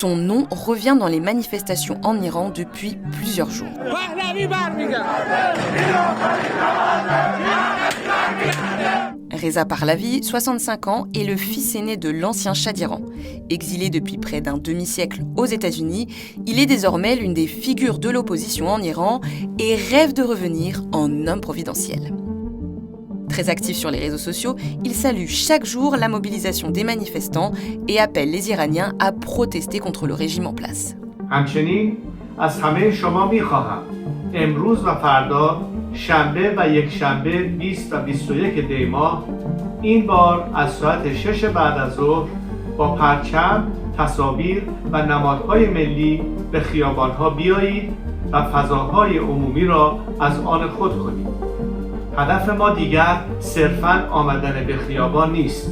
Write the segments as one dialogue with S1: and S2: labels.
S1: Son nom revient dans les manifestations en Iran depuis plusieurs jours. Reza Pahlavi, 65 ans, est le fils aîné de l'ancien Shah d'Iran. Exilé depuis près d'un demi-siècle aux États-Unis, il est désormais l'une des figures de l'opposition en Iran et rêve de revenir en homme providentiel. Très actif sur les réseaux sociaux, il salue chaque jour la mobilisation des manifestants et appelle les Iraniens à protester contre le régime en place.
S2: همچنین از همه شما می‌خواهم امروز و فردا شنبه و یکشنبه 20 و 21 دی ماه این بار از ساعت 6 بعد از ظهر با پرچم، تصاویر و نمادهای ملی به خیابان‌ها بیایید و فضاهای عمومی را از آن خود کنید. هدف ما دیگر صرفاً آمدن به خیابان نیست.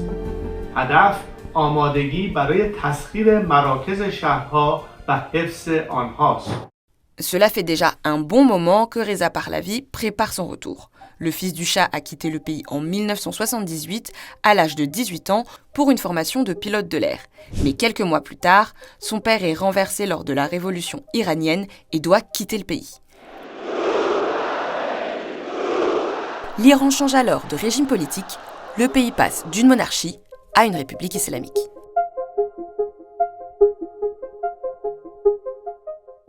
S2: هدف آمادگی برای تسخیر مراکز شهرها و حفظ آنهاست.
S1: Cela fait déjà un bon moment que Reza Pahlavi prépare son retour. Le fils du Shah a quitté le pays en 1978 à l'âge de 18 ans pour une formation de pilote de l'air. Mais quelques mois plus tard, son père est renversé lors de la révolution iranienne et doit quitter le pays. L'Iran change alors de régime politique, le pays passe d'une monarchie à une république islamique.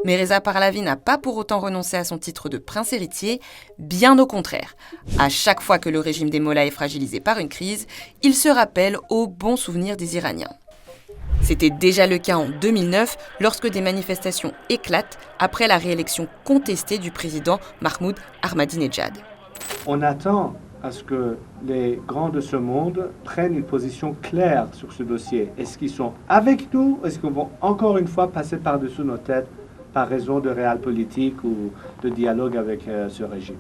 S1: Mais Reza Pahlavi n'a pas pour autant renoncé à son titre de prince héritier, bien au contraire. À chaque fois que le régime des mollahs est fragilisé par une crise, il se rappelle aux bons souvenirs des Iraniens. C'était déjà le cas en 2009 lorsque des manifestations éclatent après la réélection contestée du président Mahmoud Ahmadinejad.
S3: On attend à ce que les grands de ce monde prennent une position claire sur ce dossier. Est-ce qu'ils sont avec nous ou est-ce qu'ils vont encore une fois passer par-dessus nos têtes par raison de réel politique ou de dialogue avec ce régime?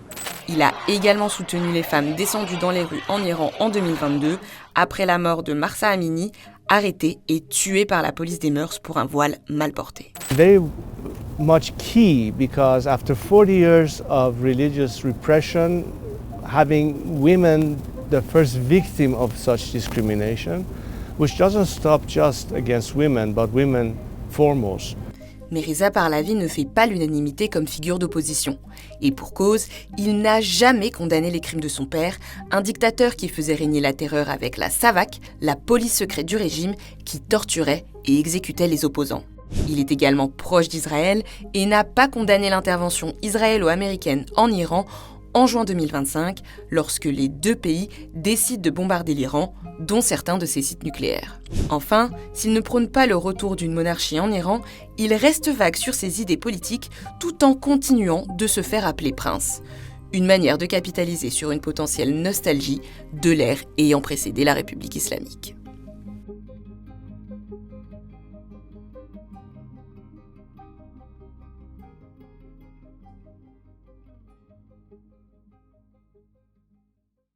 S1: Il a également soutenu les femmes descendues dans les rues en Iran en 2022 après la mort de Mahsa Amini, arrêtée et tuée par la police des mœurs pour un voile mal porté.
S3: Very much key because after 40 years of religious repression, having women the first victim of such discrimination, which doesn't stop just against women, but women foremost.
S1: Mais Reza Pahlavi ne fait pas l'unanimité comme figure d'opposition. Et pour cause, il n'a jamais condamné les crimes de son père, un dictateur qui faisait régner la terreur avec la SAVAK, la police secrète du régime, qui torturait et exécutait les opposants. Il est également proche d'Israël et n'a pas condamné l'intervention israélo-américaine en Iran en juin 2025, lorsque les deux pays décident de bombarder l'Iran, dont certains de ses sites nucléaires. Enfin, s'il ne prône pas le retour d'une monarchie en Iran, il reste vague sur ses idées politiques tout en continuant de se faire appeler prince. Une manière de capitaliser sur une potentielle nostalgie de l'ère ayant précédé la République islamique.